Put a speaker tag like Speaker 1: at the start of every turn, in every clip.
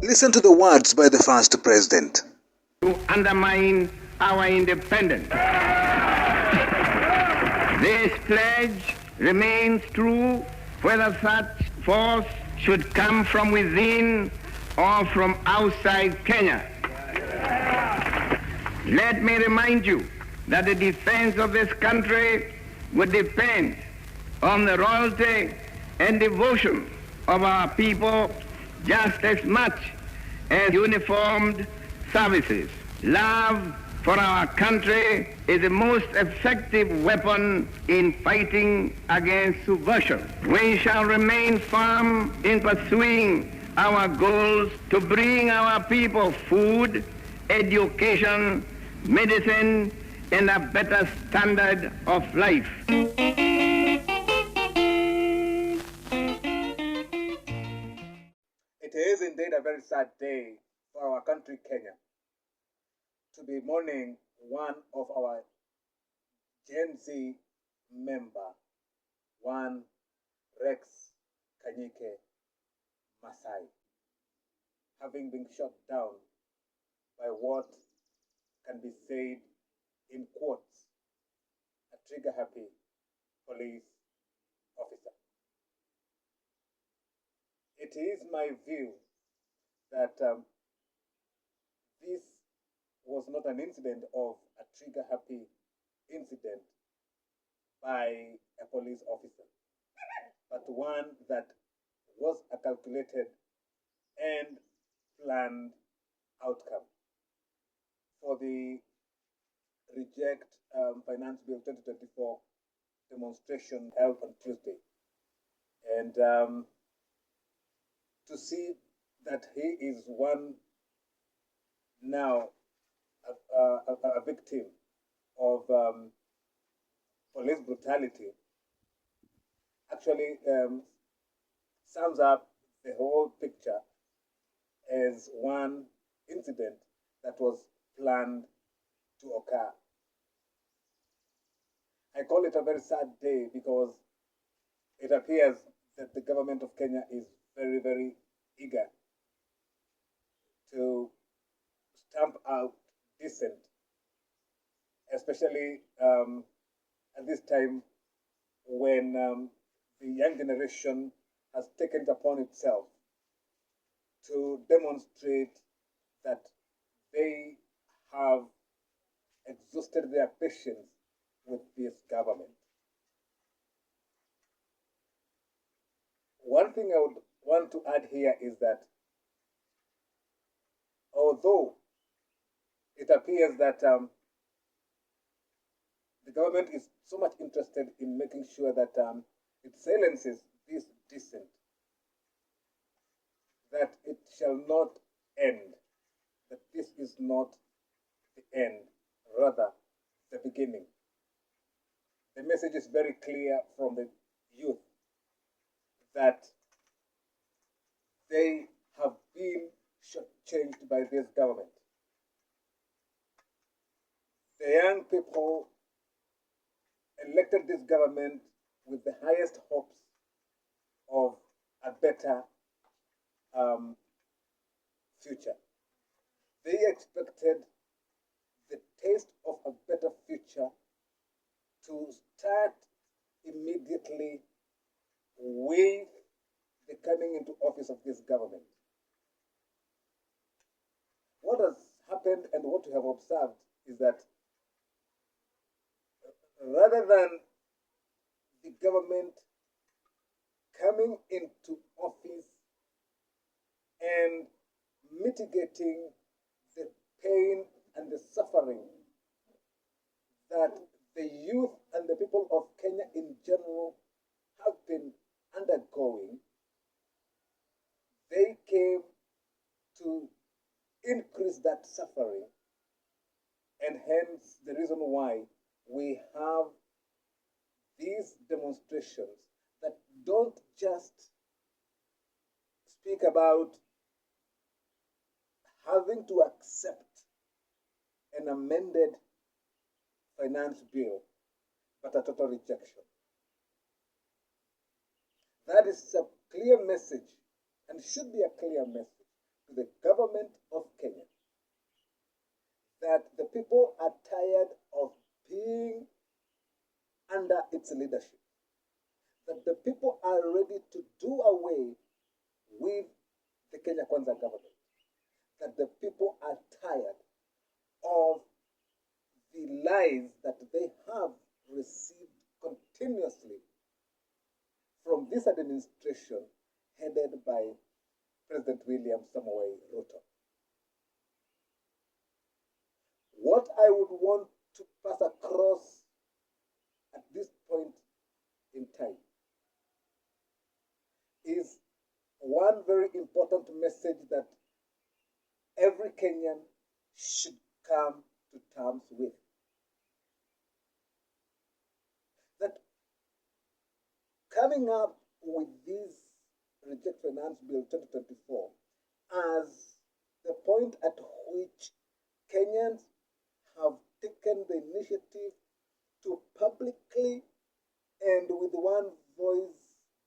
Speaker 1: Listen to the words by the first president.
Speaker 2: To undermine our independence. This pledge remains true whether such force should come from within or from outside Kenya. Let me remind you that the defense of this country would depend on the loyalty and devotion of our people just as much as uniformed services. Love for our country is the most effective weapon in fighting against subversion. We shall remain firm in pursuing our goals to bring our people food, education, medicine, and a better standard of life.
Speaker 1: It is indeed a very sad day for our country, Kenya, to be mourning one of our Gen Z member, one Rex Kanyike Masai, having been shot down by what can be said in quotes, a trigger-happy police officer. It is my view that this was not an incident of a trigger-happy incident by a police officer, but one that was a calculated and planned outcome for the Reject Finance Bill 2024 demonstration held on Tuesday. And to see that he is one now a victim of police brutality actually sums up the whole picture as one incident that was planned to occur. I call it a very sad day because it appears that the government of Kenya is very, very eager to stamp out dissent, especially at this time when the young generation has taken it upon itself to demonstrate that they have exhausted their patience with this government. One thing I would want to add here is that although it appears that the government is so much interested in making sure that it silences this dissent, that it shall not end, that this is not the end, rather the beginning. The message is very clear from the youth that they have been shortchanged by this government. The young people elected this government with the highest hopes of a better future. They expected the taste of a better future to start immediately with the coming into office of this government. What has happened and what we have observed is that rather than the government coming into office and mitigating the pain and the suffering that the youth and the people of Kenya in general have been undergoing, they came to increase that suffering, and hence the reason why we have these demonstrations that don't just speak about having to accept an amended finance bill, but a total rejection. That is a clear message, and should be a clear message to the government of Kenya, that the people are tired of being under its leadership, that the people are ready to do away with the Kenya Kwanza government, that the people are tired of the lies that they have received continuously from this administration headed by President William Samoei Ruto. What I would want to pass across at this point in time is one very important message that every Kenyan should come to terms with. That coming up with this Reject Finance Bill 2024 as the point at which Kenyans have taken the initiative to publicly and with one voice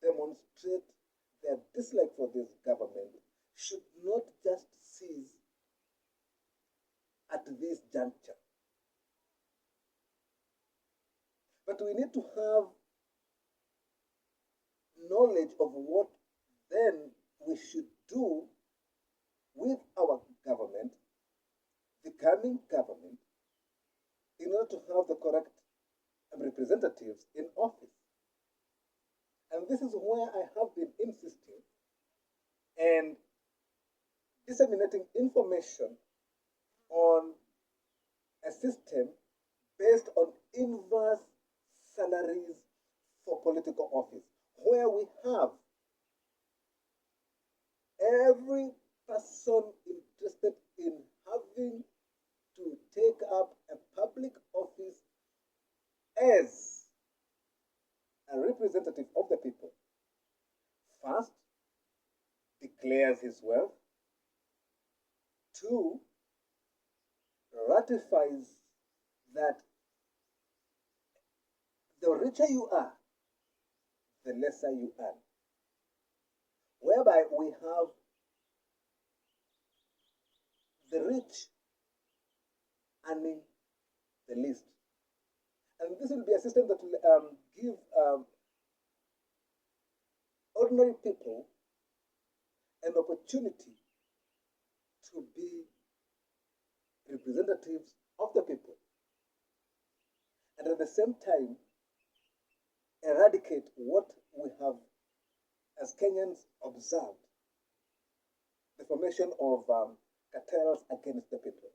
Speaker 1: demonstrate their dislike for this government should not just cease at this juncture. But we need to have knowledge of what then we should do with our government, the coming government, in order to have the correct representatives in office. And this is where I have been insisting and disseminating information on a system based on inverse salaries for political office, where we have every person interested in having to take up a public office as a representative of the people first declares his wealth, two, ratifies that the richer you are, the lesser you earn, whereby we have the rich earning the least. And this will be a system that will give ordinary people an opportunity to be representatives of the people, and at the same time eradicate what we have as Kenyans observed, the formation of cartels against the people.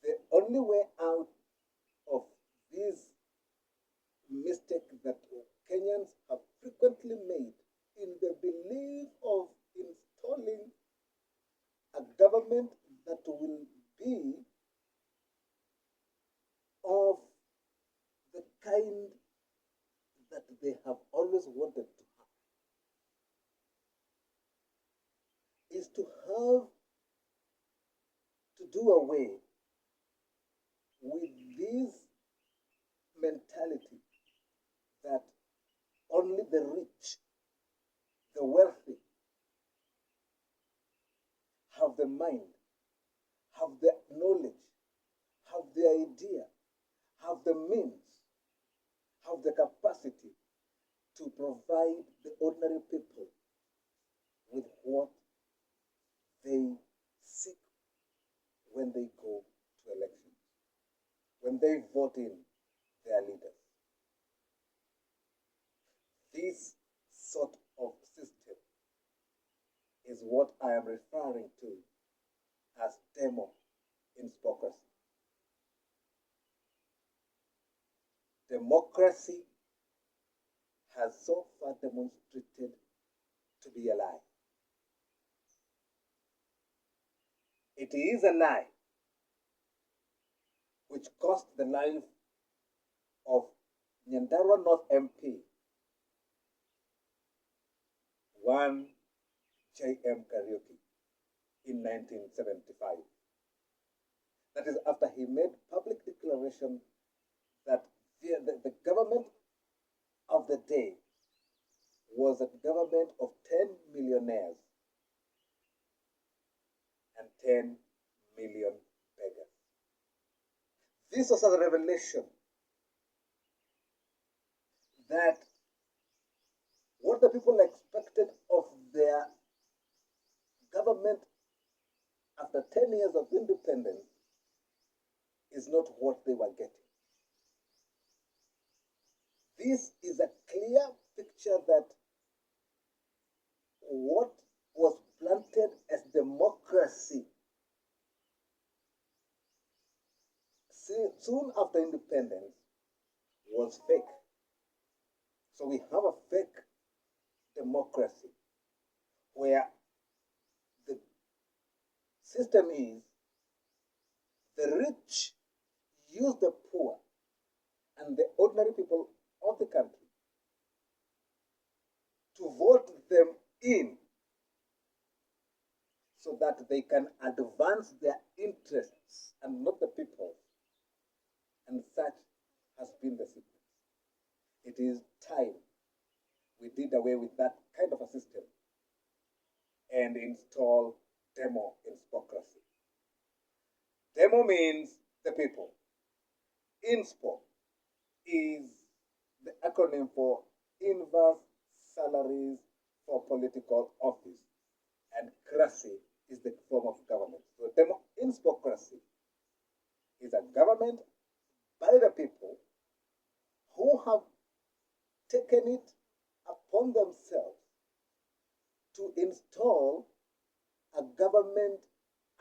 Speaker 1: The only way out of this mistake that Kenyans have frequently made in the belief of installing a government that will be of the kind that they have always wanted to have, is to have to do away with this mentality that only the rich, the wealthy, have the mind, have the knowledge, have the idea, have the means, have the capacity to provide the ordinary people with what they seek when they go to elections, when they vote in their leaders. This sort of system is what I am referring to as demo-inspocracy. Democracy has so far demonstrated to be a lie. It is a lie which cost the life of Nyandarua North MP, one J.M. Kariuki in 1975. That is after he made public declaration that the government of the day was a government of 10 millionaires and 10 million beggars. This was a revelation that what the people expected of their government after 10 years of independence is not what they were getting. This is a clear picture that what was planted as democracy soon after independence was fake. So we have a fake democracy where the system is the rich use the poor and the ordinary people of the country to vote them in so that they can advance their interests and not the people. And such has been the sequence. It is time we did away with that kind of a system and install demo-inspocracy. Demo means the people. Inspo is the acronym for inverse salaries for political office, and cracy is the form of government. So demo-inspocracy is a government by the people who have taken it upon themselves to install a government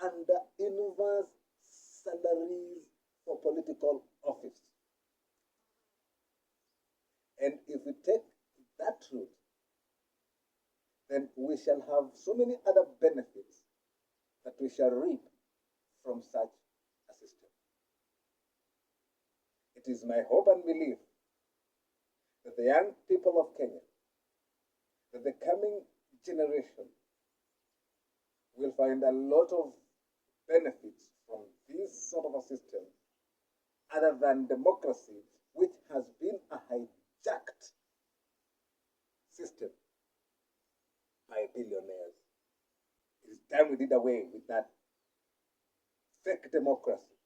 Speaker 1: under inverse salaries for political office. And if we take that route, then we shall have so many other benefits that we shall reap from such a system. It is my hope and belief that the young people of Kenya, that the coming generation will find a lot of benefits from this sort of a system other than democracy, which has been a hijacked system by billionaires. It is time we did away with that fake democracy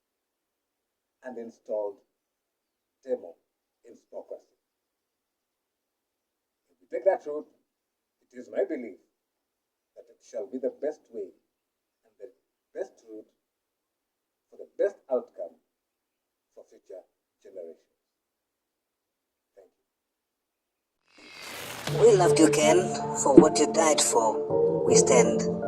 Speaker 1: and installed demo-inspocracy. If we take that route, it is my belief that it shall be the best way and the best route for the best outcome for future generations. Thank you.
Speaker 3: We loved you, Ken, for what you died for. We stand.